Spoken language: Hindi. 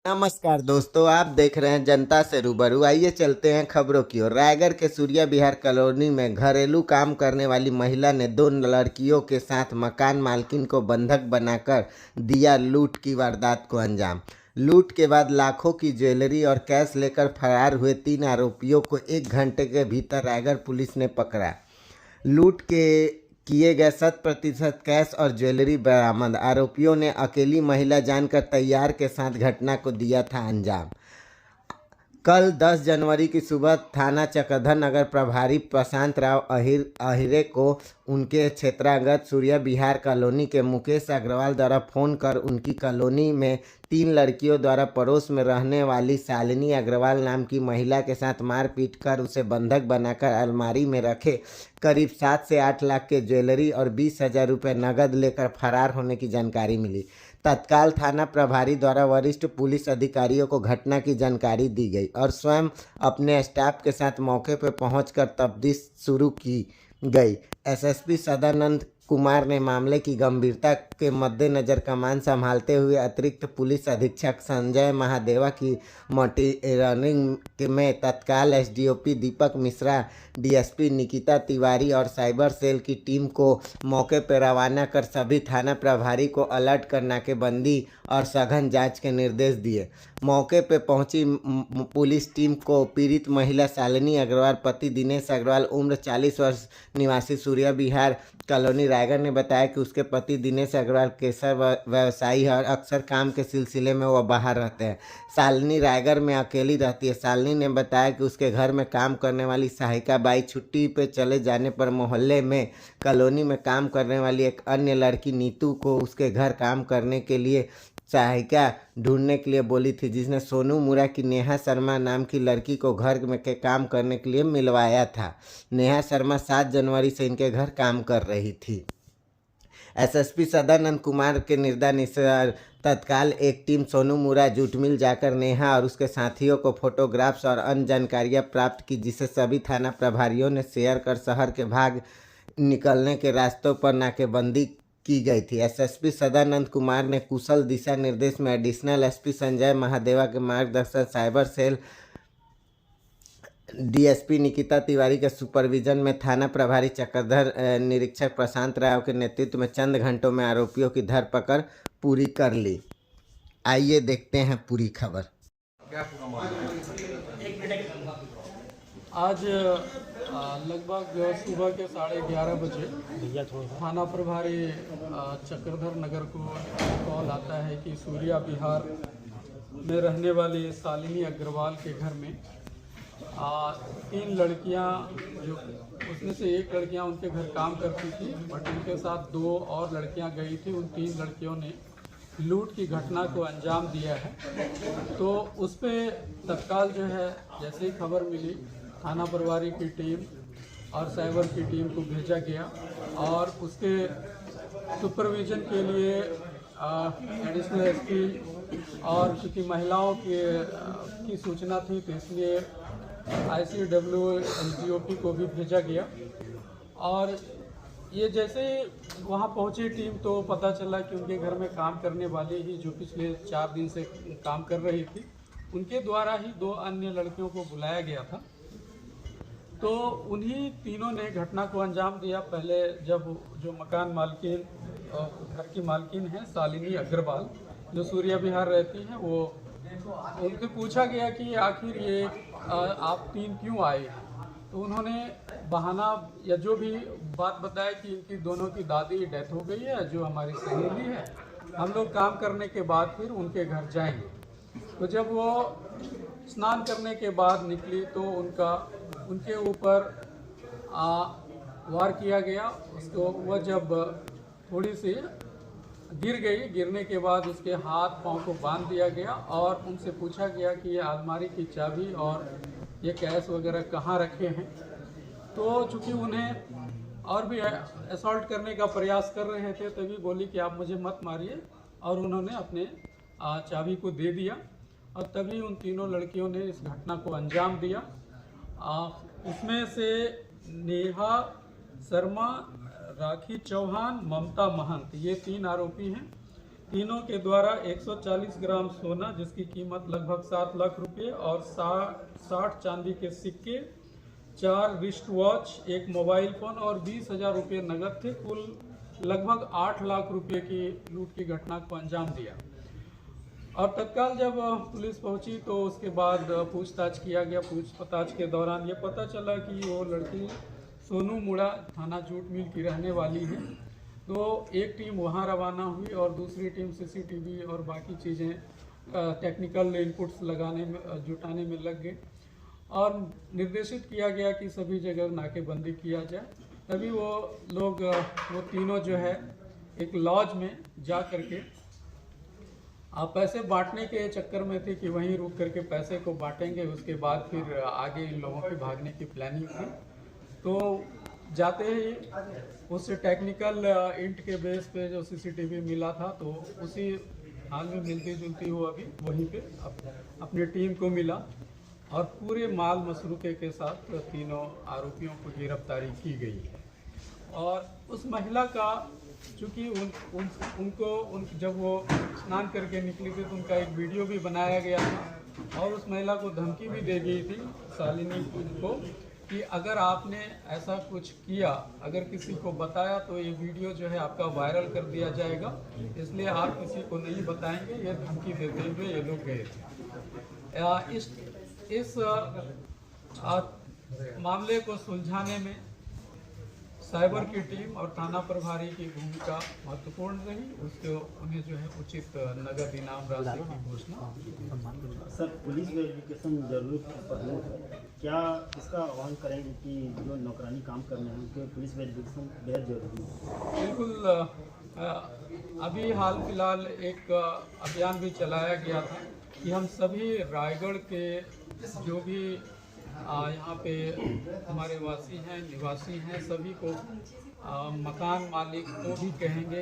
नमस्कार दोस्तों, आप देख रहे हैं जनता से रूबरू। आइए चलते हैं खबरों की ओर। रायगढ़ के सूर्या विहार कॉलोनी में घरेलू काम करने वाली महिला ने दो लड़कियों के साथ मकान मालकिन को बंधक बनाकर दिया लूट की वारदात को अंजाम। लूट के बाद लाखों की ज्वेलरी और कैश लेकर फरार हुए 3 आरोपियों को 1 घंटे के भीतर रायगढ़ पुलिस ने पकड़ा। लूट के किए गए 100% कैश और ज्वेलरी बरामद। आरोपियों ने अकेली महिला जानकर तैयार के साथ घटना को दिया था अंजाम। कल 10 जनवरी की सुबह थाना चक्रधर नगर प्रभारी प्रशांत राव अहिरे को उनके क्षेत्रांगत सूर्या विहार कॉलोनी के मुकेश अग्रवाल द्वारा फोन कर उनकी कॉलोनी में 3 लड़कियों द्वारा पड़ोस में रहने वाली शालिनी अग्रवाल नाम की महिला के साथ मारपीट कर उसे बंधक बनाकर अलमारी में रखे करीब 7 से 8 लाख के ज्वेलरी और 20,000 रुपये नकद लेकर फरार होने की जानकारी मिली। तत्काल थाना प्रभारी द्वारा वरिष्ठ पुलिस अधिकारियों को घटना की जानकारी दी गई और स्वयं अपने स्टाफ के साथ मौके पर पहुंचकर तफ्तीश शुरू की गई। एसएसपी सदानंद कुमार ने मामले की गंभीरता के मद्देनजर कमान संभालते हुए अतिरिक्त पुलिस अधीक्षक संजय महादेवा की मॉनिटरिंग में तत्काल एसडीओपी दीपक मिश्रा, डीएसपी निकिता तिवारी और साइबर सेल की टीम को मौके पर रवाना कर सभी थाना प्रभारी को अलर्ट कर नाकेबंदी और सघन जांच के निर्देश दिए। मौके पर पहुंची पुलिस टीम को पीड़ित महिला शालिनी अग्रवाल पति दिनेश अग्रवाल उम्र 40 वर्ष निवासी सूर्या विहार कॉलोनी रायगढ़ ने बताया कि उसके पति दिनेश अग्रवाल केसर व्यवसायी है और अक्सर काम के सिलसिले में वह बाहर रहते हैं। शालिनी रायगढ़ में अकेली रहती है। शालिनी ने बताया कि उसके घर में काम करने वाली सहायिका बाई छुट्टी पे चले जाने पर मोहल्ले में कॉलोनी में काम करने वाली एक अन्य लड़की नीतू को उसके घर काम करने के लिए सहायिका ढूंढने के लिए बोली थी, जिसने सोनू मुरा की नेहा शर्मा नाम की लड़की को घर में के काम करने के लिए मिलवाया था। नेहा शर्मा 7 जनवरी से इनके घर काम कर रही थी। एसएसपी सदानंद कुमार के निर्देशानुसार तत्काल एक टीम सोनू मुरा जूट मिल जाकर नेहा और उसके साथियों को फोटोग्राफ्स और अन्य जानकारियाँ प्राप्त की, जिसे सभी थाना प्रभारियों ने शेयर कर शहर के भाग निकलने के रास्तों पर नाकेबंदी की गई थी। एसएसपी सदानंद कुमार ने कुशल दिशा निर्देश में एडिशनल एसपी संजय महादेवा के मार्गदर्शन cyber cell DSP Nikita Tiwari के सुपरविजन में थाना प्रभारी चक्रधर निरीक्षक प्रशांत राव के नेतृत्व में चंद घंटों में आरोपियों की धरपकड़ पूरी कर ली। आइए देखते हैं पूरी खबर। आज लगभग सुबह के 11:30 बजे थाना प्रभारी चक्रधर नगर को कॉल आता है कि सूर्या विहार में रहने वाली शालिनी अग्रवाल के घर में 3 लड़कियां, जो उसमें से एक लड़कियां उनके घर काम करती थी, बट उनके साथ 2 और लड़कियां गई थी। उन 3 लड़कियों ने लूट की घटना को अंजाम दिया है। तो उस पर तत्काल जो है जैसे ही खबर मिली, थाना प्रभारी की टीम और साइबर की टीम को भेजा गया और उसके सुपरविजन के लिए एडिशनल एसपी और क्योंकि महिलाओं की सूचना थी तो इसलिए ICW LGOP को भी भेजा गया। और ये जैसे ही वहाँ पहुँची टीम तो पता चला कि उनके घर में काम करने वाली ही जो पिछले 4 दिन से काम कर रही थी, उनके द्वारा ही 2 अन्य लड़कियों को बुलाया गया था। तो उन्हीं तीनों ने घटना को अंजाम दिया। पहले जब जो मकान मालकिन घर की मालकिन है शालिनी अग्रवाल, जो सूर्या विहार रहती हैं, वो उनसे पूछा गया कि आखिर ये आप 3 क्यों आए। तो उन्होंने बहाना या जो भी बात बताया कि इनकी दोनों की दादी डेथ हो गई है, जो हमारी सहेली है, हम लोग काम करने के बाद फिर उनके घर जाएंगे। तो जब वो स्नान करने के बाद निकली तो उनके ऊपर वार किया गया। उसको वह जब थोड़ी सी गिर गई, गिरने के बाद उसके हाथ पांव को बांध दिया गया और उनसे पूछा गया कि ये अलमारी की चाबी और ये कैश वगैरह कहाँ रखे हैं। तो चूँकि उन्हें और भी असॉल्ट करने का प्रयास कर रहे थे, तभी बोली कि आप मुझे मत मारिए, और उन्होंने अपने चाबी को दे दिया और तभी उन तीनों लड़कियों ने इस घटना को अंजाम दिया। उसमें से नेहा शर्मा, राखी चौहान, ममता महंत, ये 3 आरोपी हैं। तीनों के द्वारा 140 ग्राम सोना जिसकी कीमत लगभग 7 लाख रुपए और 60 चांदी के सिक्के, 4 रिस्ट वॉच, एक मोबाइल फोन और 20,000 रुपये नगद थे। कुल लगभग 8 लाख रुपए की लूट की घटना को अंजाम दिया। और तत्काल जब पुलिस पहुंची तो उसके बाद पूछताछ किया गया। पूछताछ के दौरान ये पता चला कि वो लड़की सोनू मुड़ा थाना जूट मिल की रहने वाली है। तो एक टीम वहां रवाना हुई और दूसरी टीम सीसीटीवी और बाकी चीज़ें टेक्निकल इनपुट्स लगाने में जुटाने में लग गए और निर्देशित किया गया कि सभी जगह नाकेबंदी किया जाए। तभी वो लोग वो तीनों जो है एक लॉज में जा करके पैसे बांटने के चक्कर में थे कि वहीं रुक करके पैसे को बांटेंगे, उसके बाद फिर आगे इन लोगों की भागने की प्लानिंग थी। तो जाते ही उस टेक्निकल इंट के बेस पे जो सीसीटीवी मिला था तो उसी हाल में मिलती जुलती हुआ अभी वहीं पे अपनी टीम को मिला और पूरे माल मसरूके के साथ तीनों आरोपियों को गिरफ्तारी की गई है। और उस महिला का चूँकि उनको जब वो स्नान करके निकली थी तो उनका एक वीडियो भी बनाया गया था और उस महिला को धमकी भी दे गई थी शालिनी को कि अगर आपने ऐसा कुछ किया, अगर किसी को बताया तो ये वीडियो जो है आपका वायरल कर दिया जाएगा, इसलिए आप किसी को नहीं बताएंगे। ये धमकी देते हुए ये लोग गए थे। इस मामले को सुलझाने में साइबर की टीम और थाना प्रभारी की भूमिका महत्वपूर्ण रही। उसको उन्हें जो है उचित नगद इनाम राशि की घोषणा। सर, पुलिस वेरिफिकेशन जरूरी है, क्या इसका आह्वान करेंगे कि जो नौकरानी काम करने हैं उनके पुलिस वेरिफिकेशन बेहद जरूरी है? बिल्कुल। अभी हाल फिलहाल एक अभियान भी चलाया गया था कि हम सभी रायगढ़ के जो भी यहाँ पे हमारे वासी हैं, निवासी हैं, सभी को मकान मालिक को भी कहेंगे